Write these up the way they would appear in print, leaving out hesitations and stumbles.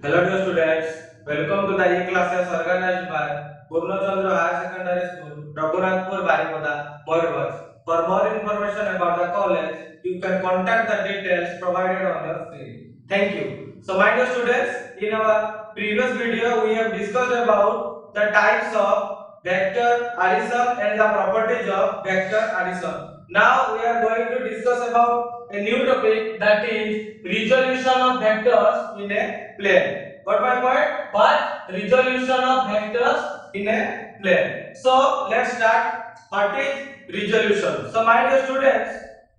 Hello dear students, welcome to the e-classes organized by Purnachandra Higher Secondary School, Raghunathpur, Baripada, Moirabad. For more information about the college, you can contact the details provided on your screen. Thank you. So my dear students, in our previous video we have discussed about the types of vector addition and the properties of vector addition. Now we are going to discuss about a new topic, that is resolution of vectors in a plane. Got my point? What? Resolution of vectors in a plane. So let's start. What is resolution? So my dear students,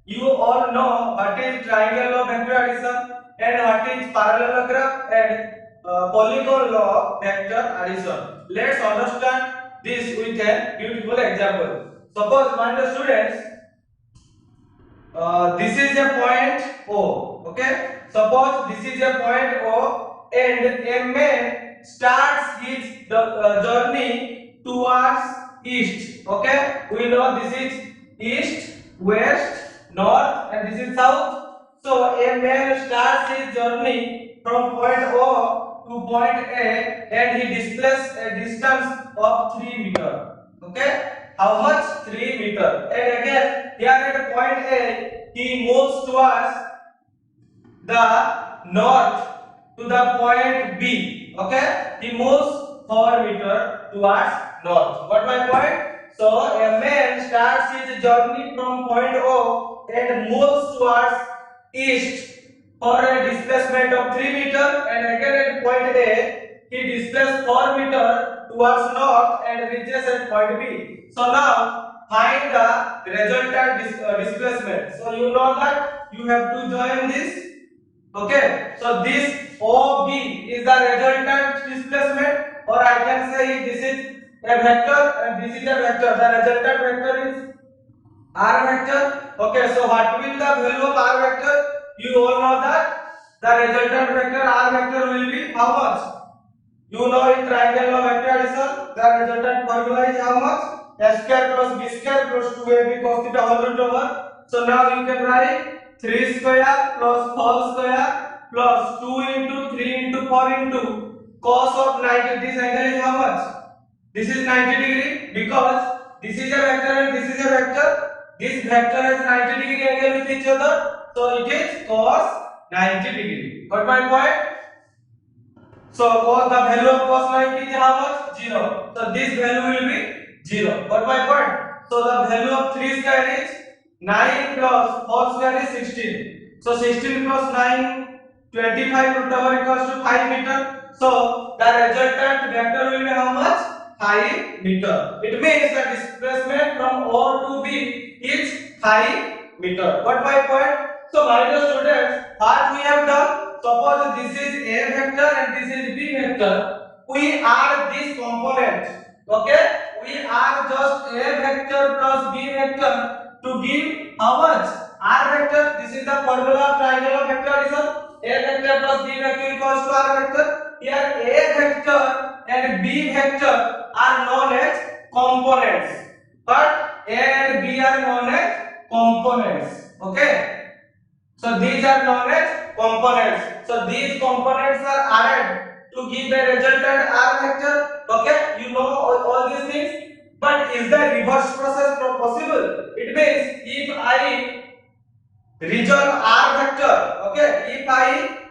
you all know what is triangle law vector addition and what is parallelogram and polygon law of vector addition. Let's understand this with a beautiful example. Suppose my dear students, this is a point O. Okay. Suppose this is a point O, and a man starts his journey towards east. Okay. We know this is east, west, north, and this is south. So a man starts his journey from point O to point A, and he displaces a distance of 3 meter. Okay. How much? 3 meter. And again, here at point A, he moves towards the north to the point B. Okay, he moves 4 meter towards north. Got my point? So a man starts his journey from point O and moves towards east for a displacement of 3 meter, and again at point A he displaces 4 meter towards north and reaches at point B. So now find the resultant displacement. So you know that you have to join this. Okay, so this OB is the resultant displacement, or I can say this is a vector and this is a vector. The resultant vector is R vector. Okay, so what will the value of R vector? You all know that the resultant vector R vector will be how much? You know in triangle law vector addition, the resultant formula is how much? A square plus b square plus 2ab cos theta whole root over. So now you can write 3 square plus 4 square plus 2 into 3 into 4 into cos of 90. This angle is how much? This is 90 degree, because this is a vector and this is a vector. This vector has 90 degree angle with each other, so it is cos 90 degree. Got my point? So the value of cos 90 is how much? 0. So this value will be 0. Got my point? So the value of 3 square is 9 plus 4 square is 16. So 16 plus 9, 25 root over equals to 5 meter. So the resultant vector will be how much? 5 meter. It means the displacement from O to B is 5 meter. Got my point? So my dear students, what we have done? Suppose this is A vector and this is B vector. We add this component. Okay? We add just A vector plus B vector to give how much? R vector. This is the formula of triangle of vector addition. A vector plus B vector equals to R vector. Here A vector and B vector are known as components, but A and B are known as components. Okay? So these are known as components. So these components are added to give a resultant R vector. Okay, you know all these things. But is the reverse process possible? It means if I resolve R vector, okay, if I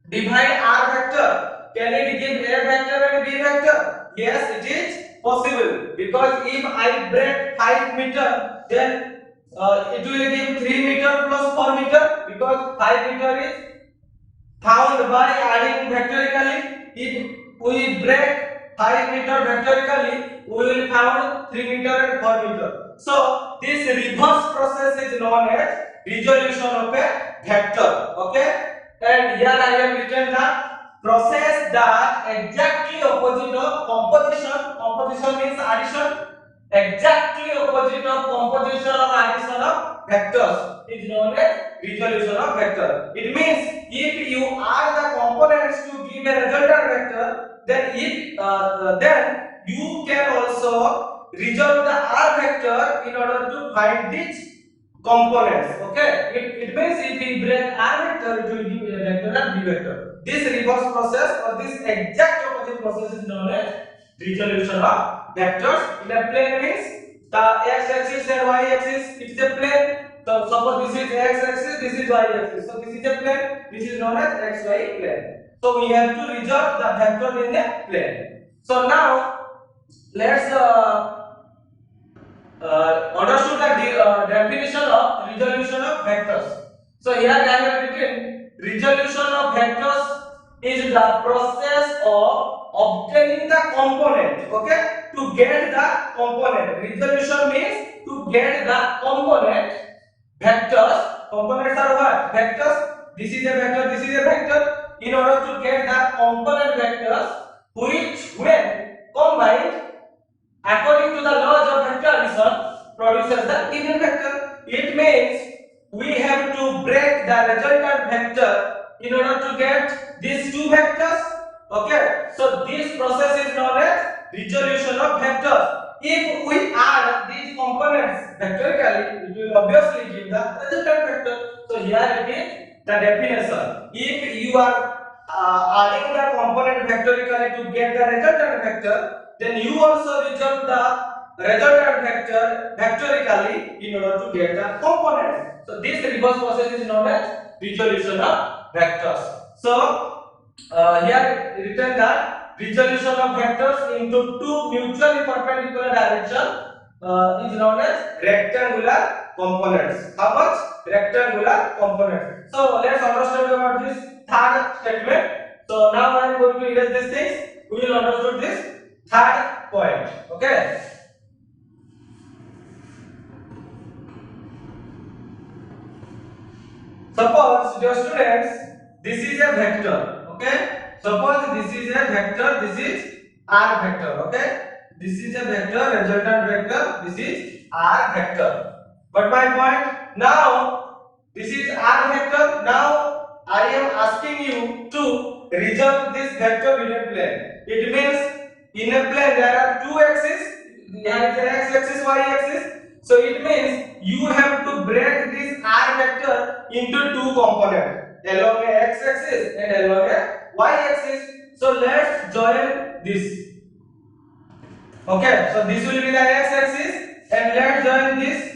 divide R vector, can it give A vector and B vector? Yes, it is possible, because if I break 5 meter, then it will give 3 meter plus 4 meter, because 5 meter is found by adding vectorically. If we break 5 meter vectorically, we will found 3 meter and 4 meter. So this reverse process is known as resolution of a vector. Okay, and here I have written the process that exactly opposite of composition. Composition means addition. Exactly opposite of composition of addition of vectors is known as resolution of vector. It means if you add the components to give a resultant vector, then you can also resolve the R vector in order to find its components. Okay, it means if we break R vector, it will give a vector and B vector. this reverse process or this exact opposite process is known as resolution of vectors in a plane. Means the x axis and y axis, it's a plane. So suppose this is x axis, this is y axis, so this is a plane, this is known as xy plane. So we have to resolve the vector in a plane. So now let's understood the definition of resolution of vectors. So here I have written resolution of vectors is the process of obtaining the component, okay, to get the component. Resolution means to get the component. Vectors, components are what? Vectors. This is a vector, this is a vector. In order to get the component vectors which when combined according to the laws of vector addition produces the given vector. It means we have to break the resultant vector in order to get these two vectors. Okay, so this process is known as resolution of vectors. If we add these components vectorically, it will obviously give the resultant vector. So here it is the definition. If you are adding the component vectorically to get the resultant vector, then you also resolve the resultant vector vectorically in order to get the component. So this reverse process is known as resolution of vectors. So here written that resolution of vectors into two mutually perpendicular directions is known as rectangular components. How much? Rectangular components. So let's understand about this third statement. So now I am going to erase these things. We will understand this third point. Okay. Suppose, dear students, this is a vector. Okay. Suppose this is a vector. This is r vector. Okay. This is a vector, resultant vector. This is r vector. But my point now, this is r vector. Now I am asking you to resolve this vector in a plane. It means in a plane there are two axes. There is an x axis, y axis. So it means you have to break this r vector into two components along a x axis and along a y axis. So let's join this. Okay, so this will be the x axis and let's join this.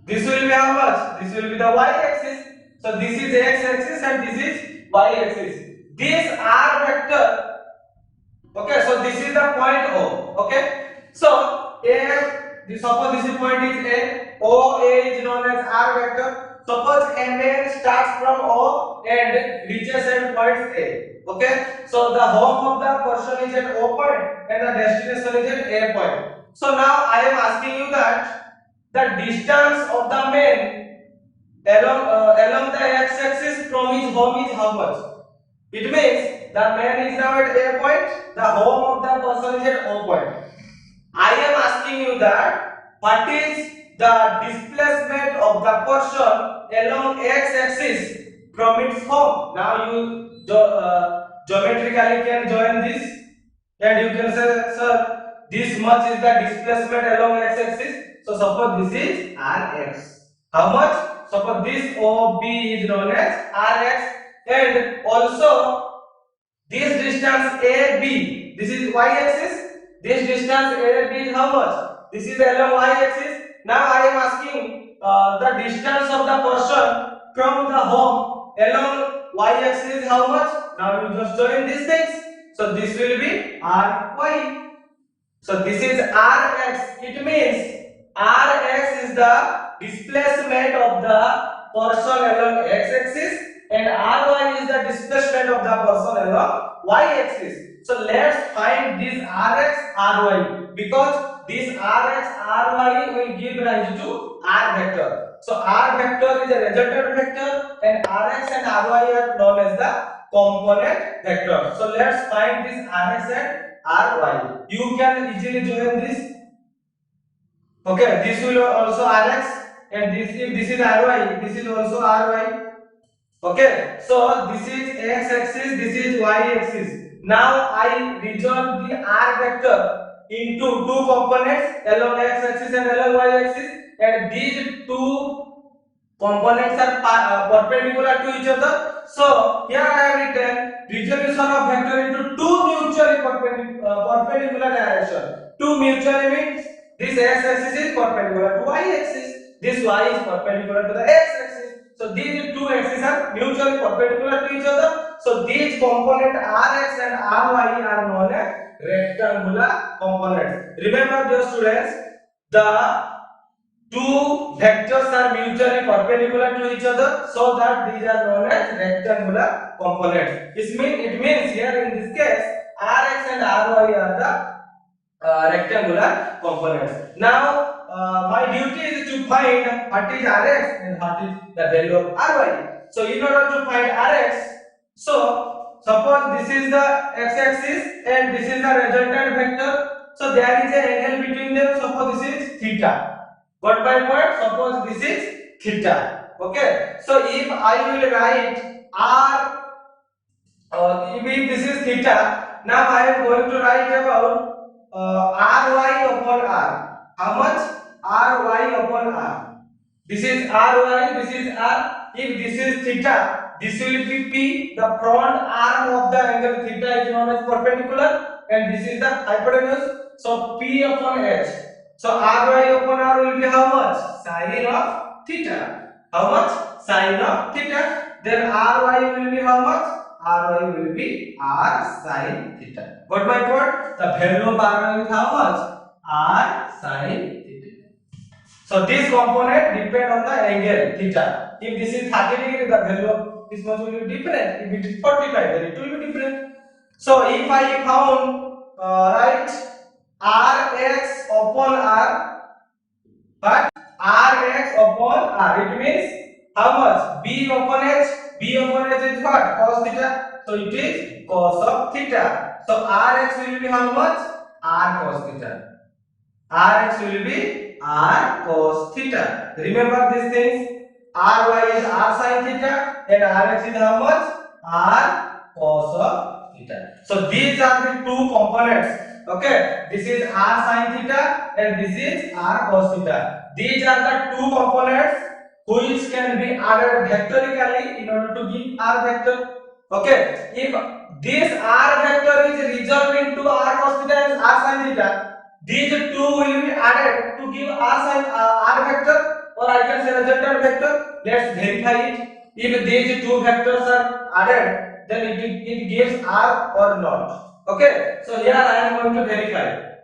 This will be how much? This will be the y axis. So this is x axis and this is y axis. This r vector. Okay, so this is the point O. Okay, so suppose this point is A. OA is known as r vector. Suppose MN starts from O and reaches at point A. Okay, so the home of the person is at O point and the destination is at A point. So now I am asking you that the distance of the man along the x-axis from his home is how much? It means the man is now at A point, the home of the person is at O point. I am asking you that what is the displacement of the person along x-axis from its home. Now you geometrically can join this and you can say, sir, this much is the displacement along x-axis. So suppose this is rx. How much? Suppose this OB is known as rx and also this distance AB. This is y-axis. This distance AB is how much? This is along y-axis. Now I am asking the distance of the person from the home along y-axis is how much? Now you just join these things. So this will be ry. So this is rx. It means rx is the displacement of the person along x-axis and ry is the displacement of the person along y-axis. So let's find this rx, ry, because this rx, ry will give rise to r vector. So r vector is a resultant vector and rx and ry are known as the component vector. So let's find this rx and ry. You can easily join this. Okay, this will also rx and this, if this is ry, this is also ry. Okay, so this is x axis, this is y axis. Now I resolve the r vector into two components along x axis and along y axis, and these two components are perpendicular to each other. So here I have written resolution of vector into two mutually perpendicular direction. Two mutually means this x axis is perpendicular to y axis, this y is perpendicular to the x axis. So these two axes are mutually perpendicular to each other. So these component rx and ry are known as rectangular components. Remember dear students, the two vectors are mutually perpendicular to each other, so that these are known as rectangular components. It means here in this case rx and ry are the rectangular components. Now my duty is to find what is rx and what is the value of ry. So in order to find rx, so suppose this is the x-axis and this is the resultant vector. So there is an angle between them. Suppose this is theta. Got my point? Suppose this is theta. Okay. So if I will write r, if this is theta, now I am going to write about ry upon r. How much? Ry upon r. This is ry, this is r. If this is theta, this will be p. The front arm of the angle theta is known as perpendicular, and this is the hypotenuse. So p upon h. So ry upon r will be how much? Sin of theta. How much? Sin of theta. Then ry will be how much? Ry will be r sin theta. Got my point? The value of ry is how much? R sin theta. So this component depend on the angle theta. If this is 30 degree, the value of this much will be different. If it is 45, then it will be different. So if I found write rx upon r, but rx upon r, it means how much? B upon h. B upon h is what? Cos theta. So it is cos of theta. So rx will be how much? R cos theta. Rx will be r cos theta. Remember these things. Ry is r sin theta and rx is how much? R cos of theta. So these are the two components. Okay, this is r sin theta and this is r cos theta. These are the two components which can be added vectorically in order to give r vector. Okay, if this r vector is resolved into r cos theta and r sin theta, these two will be added to give r vector, or I can say resultant vector. Let's verify it. If these two vectors are added, then it gives r or not. Okay, so here I am going to verify.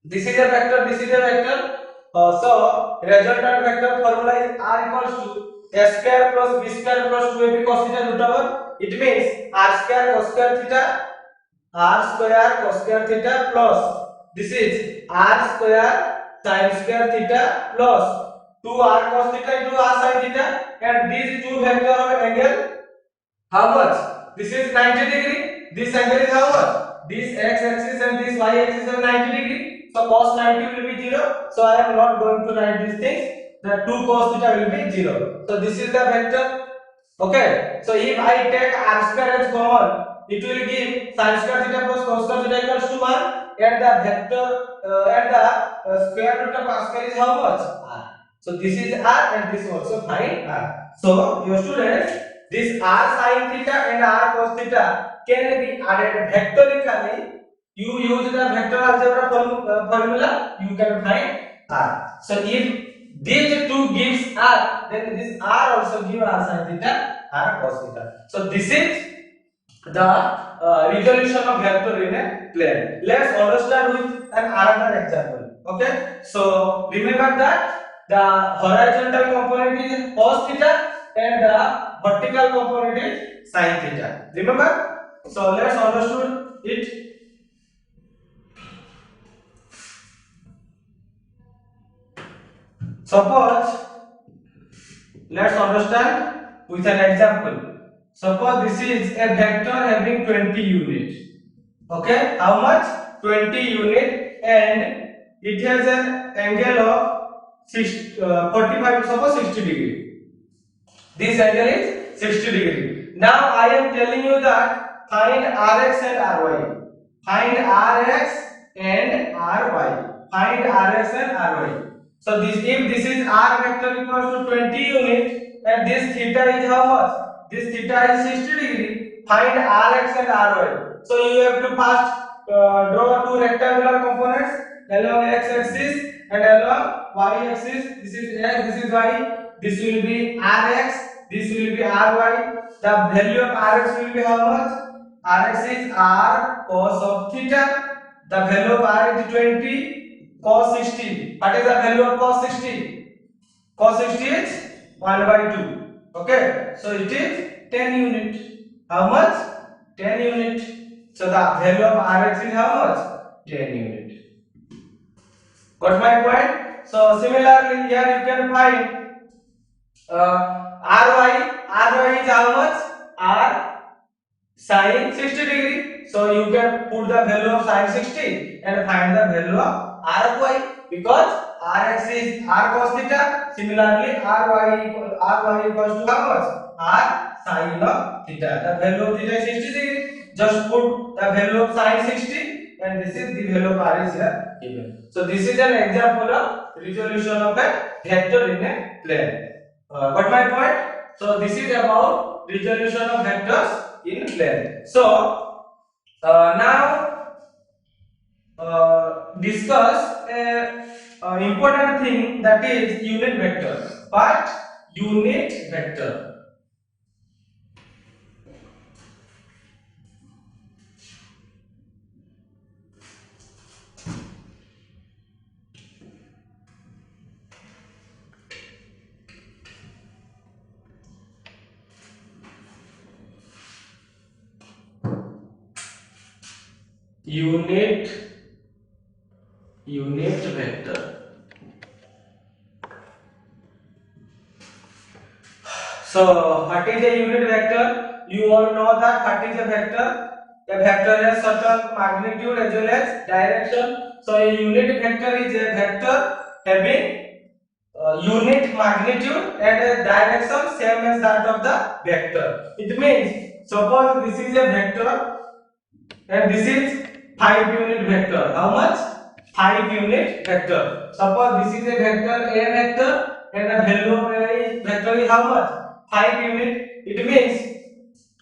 This is a vector, this is a vector. So resultant vector formula is r equals to a square plus b square plus 2ab cos theta root over. It means r square cos square theta, r square cos square theta plus this is r square sin square theta plus 2r cos theta into r sin theta, and these two vector of angle how much? This is 90 degree. This angle is how much? This x axis and this y axis are 90 degree. So cos 90 will be 0. So I am not going to write these things. The 2 cos theta will be 0. So this is the vector. Okay. So if I take r square as common, it will give sin square theta plus cos square theta equals to 1, and the vector and the square root of r square is how much? R. So this is r and this also find r. So your students, this r sin theta and r cos theta can be added vectorically. You use the vector algebra formula, you can find r. So if these two gives r, then this r also give r sin theta, r cos theta. So this is the resolution of vector in a plane. Let's understand with an another example. Okay, so remember that the horizontal component is cos theta and the vertical component is sin theta. Remember? So let's understand it. Suppose, let's understand with an example. Suppose this is a vector having 20 units. Okay, how much? 20 unit, and it has an angle of 45, suppose 60 degree. This angle is 60 degree. Now I am telling you that find rx and ry. Find rx and ry. Find rx and ry. So this, if this is r vector equals to 20 unit and this theta is how much? This theta is 60 degree. Find Rx and Ry. So you have to first draw two rectangular components along x axis and along y axis. This is x, this is y. This will be Rx, this will be Ry. The value of Rx will be how much? Rx is r cos of theta. The value of r is 20 cos 60. What is the value of cos 60? Cos 60 is 1 by 2. Okay, so it is 10 unit. How much? 10 unit. So the value of Rx is how much? 10 unit. Got my point? So similarly here you can find Ry is how much? R sin 60 degree. So you can put the value of sin 60 and find the value of Ry, because Rx is r cos theta. Similarly Ry equals to how much? R sin of theta. The value of theta is 60 degree. Just put the value of sin 60 and this is the value of r is here given. So this is an example of resolution of a vector in a plane. Got my point? So this is about resolution of vectors in plane. So now discuss a important thing, that is unit vector. But unit vector. Unit vector. So what is a unit vector? You all know that what is a vector. A vector has certain magnitude as well as direction. So a unit vector is a vector having unit magnitude and a direction same as that of the vector. It means suppose this is a vector and this is 5 unit vector. How much? 5 unit vector. Suppose this is a vector, a vector, and the value of a vector is how much? 5 unit. It means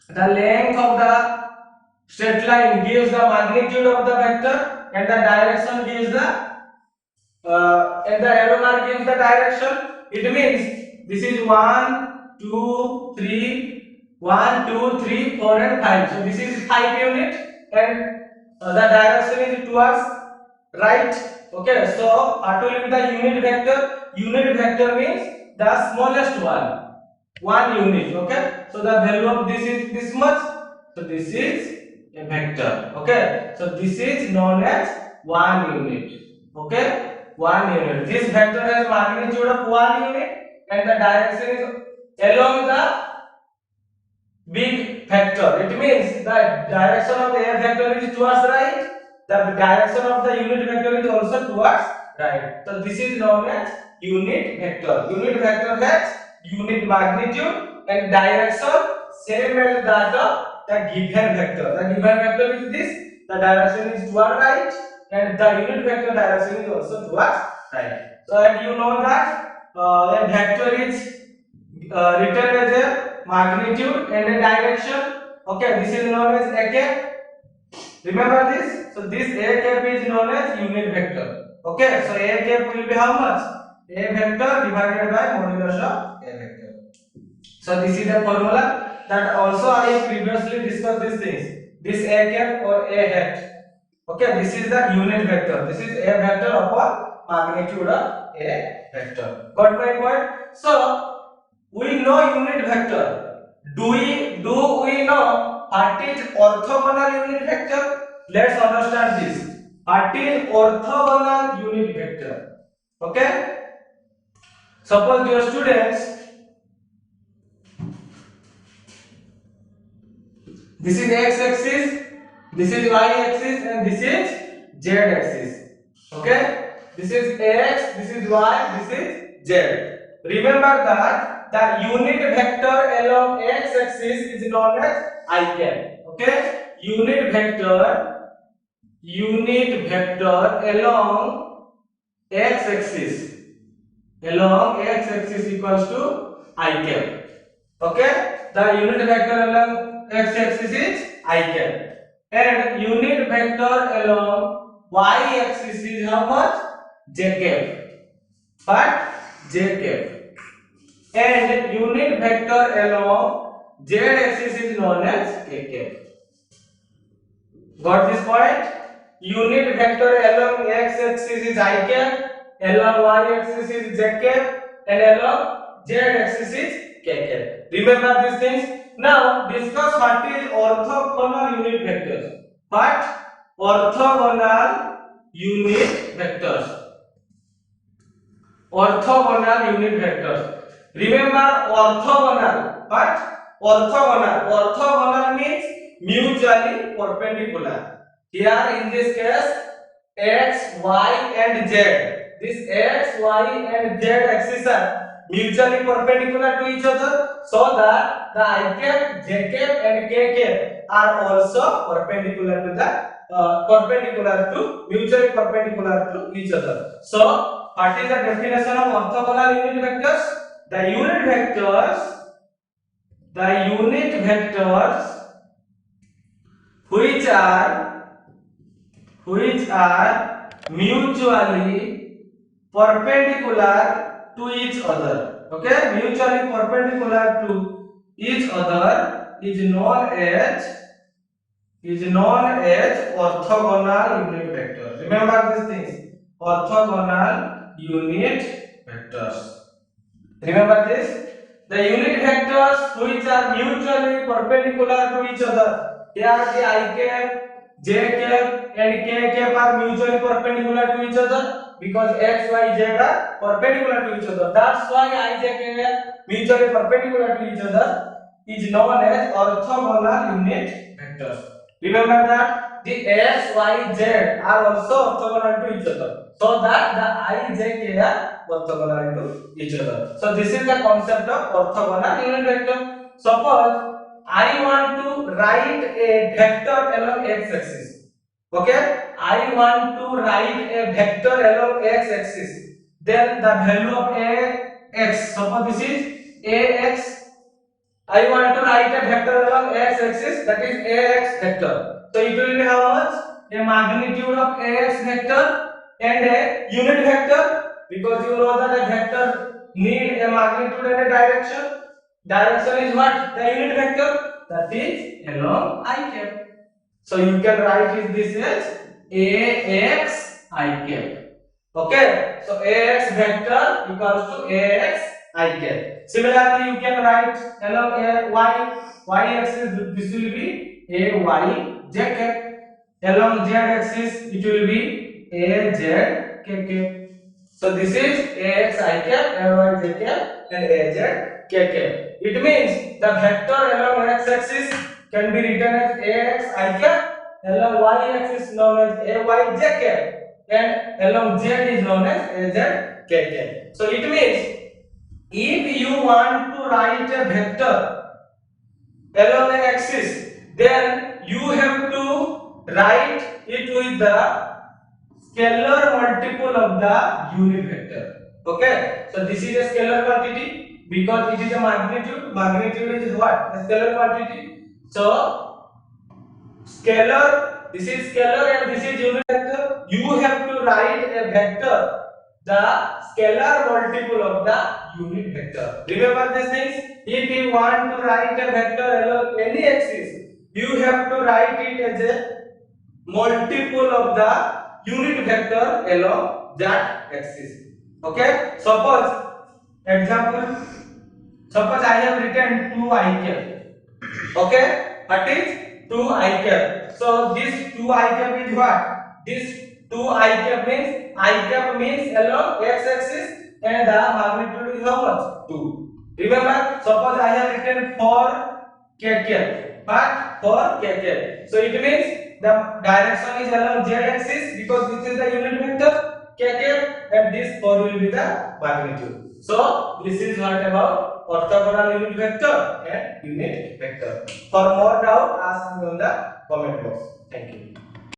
the length of the straight line gives the magnitude of the vector and the direction gives the and the arrow mark gives the direction. It means this is 1, 2, 3, 1, 2, 3, 4 and 5. So this is 5 unit and the direction is towards right. Okay, so what will be the unit vector? Unit vector means the smallest one unit. Okay, so the value of this is this much. So this is a vector. Okay, so this is known as 1 unit. Okay, 1 unit. This vector has magnitude of 1 unit and the direction is along the big vector. It means the direction of the a vector is towards right. The direction of the unit vector is also towards right. So this is known as unit vector. Unit vector has unit magnitude and direction same as that of the given vector. The given vector is this. The direction is toward right and the unit vector direction is also towards right. So and you know that a vector is written as a magnitude and a direction. Okay, this is known as a cap. Remember this? So this a cap is known as unit vector. Okay, so a cap will be how much? A vector divided by modulus of a vector. So this is the formula that also I previously discussed these things. This a cap or a hat. Okay, this is the unit vector. This is a vector upon magnitude of a vector. Got my point? So we know unit vector. Do we know what is orthogonal unit vector? Let's understand this. What is orthogonal unit vector? Okay. Suppose your students, this is x axis, this is y axis, and this is z axis. Okay. This is x, this is y, this is z. Remember that the unit vector along x axis is known as I cap. Okay. Unit vector along x axis equals to I cap. Okay, the unit vector along x axis is I cap, and unit vector along y axis is how much? J cap. But J cap, and unit vector along z axis is known as k cap. Got this point? Unit vector along x axis is I cap, along y axis is z cap, and along z axis is k cap. Remember these things. Now discuss what is orthogonal unit vectors. What? Orthogonal unit vectors. Orthogonal unit vectors. Remember orthogonal. What? Orthogonal. Orthogonal means mutually perpendicular. Here in this case, x, y, and z. This x, y, and z axes are mutually perpendicular to each other, so that the I cap, j cap, and k cap are also perpendicular to mutually perpendicular to each other. So, what is the definition of orthogonal unit vectors? The unit vectors which are mutually perpendicular to each other. Okay, mutually perpendicular to each other is known as orthogonal unit vectors. Remember these things. Orthogonal unit vectors. Remember this. The unit vectors which are mutually perpendicular to each other. Here the I cap, j cap, and k cap are mutually perpendicular to each other because x, y, z are perpendicular to each other. That's why I, j, k are mutually perpendicular to each other is known as orthogonal unit vectors. Remember that the x, y, z are also orthogonal to each other, so that the I, j, k are orthogonal to each other. So this is the concept of orthogonal unit vector. Suppose I want to write a vector along x-axis. Okay, I want to write a vector along x-axis. Then the value of ax. Suppose this is ax. I want to write a vector along x-axis, that is ax vector. So it will be how much? A magnitude of ax vector and a unit vector, because you know that a vector need a magnitude and a direction. Direction is what? The unit vector, that is along I cap. So you can write this as ax I cap. Okay, so ax vector equals to ax I cap. Similarly, you can write along y axis, this will be ay j cap. Along z axis, it will be az k cap. So this is ax I cap, ay j cap, and az k cap. It means the vector along x axis can be written as ax I cap, along y axis known as ay j cap, and along z is known as az k cap. So it means if you want to write a vector along an axis, then you have to write it with the scalar multiple of the unit vector. Okay, so this is a scalar quantity because it is a magnitude. Magnitude is what? A scalar quantity. So scalar, this is scalar and this is unit vector. You have to write a vector, the scalar multiple of the unit vector. Remember these things. If you want to write a vector along any axis, you have to write it as a multiple of the unit vector along that axis. Okay, suppose I have written 2 I cap. Okay, what is 2 I cap? So this 2 I cap is what? This 2 I cap means along x axis, and the magnitude is how much? 2. Remember, suppose I have written 4 k cap, but 4 k cap. So it means the direction is along z axis because this is the unit vector k cap, and this 4 will be the magnitude. So this is what about orthogonal unit vector and unit vector. For more doubt, ask me on the comment box. Thank you.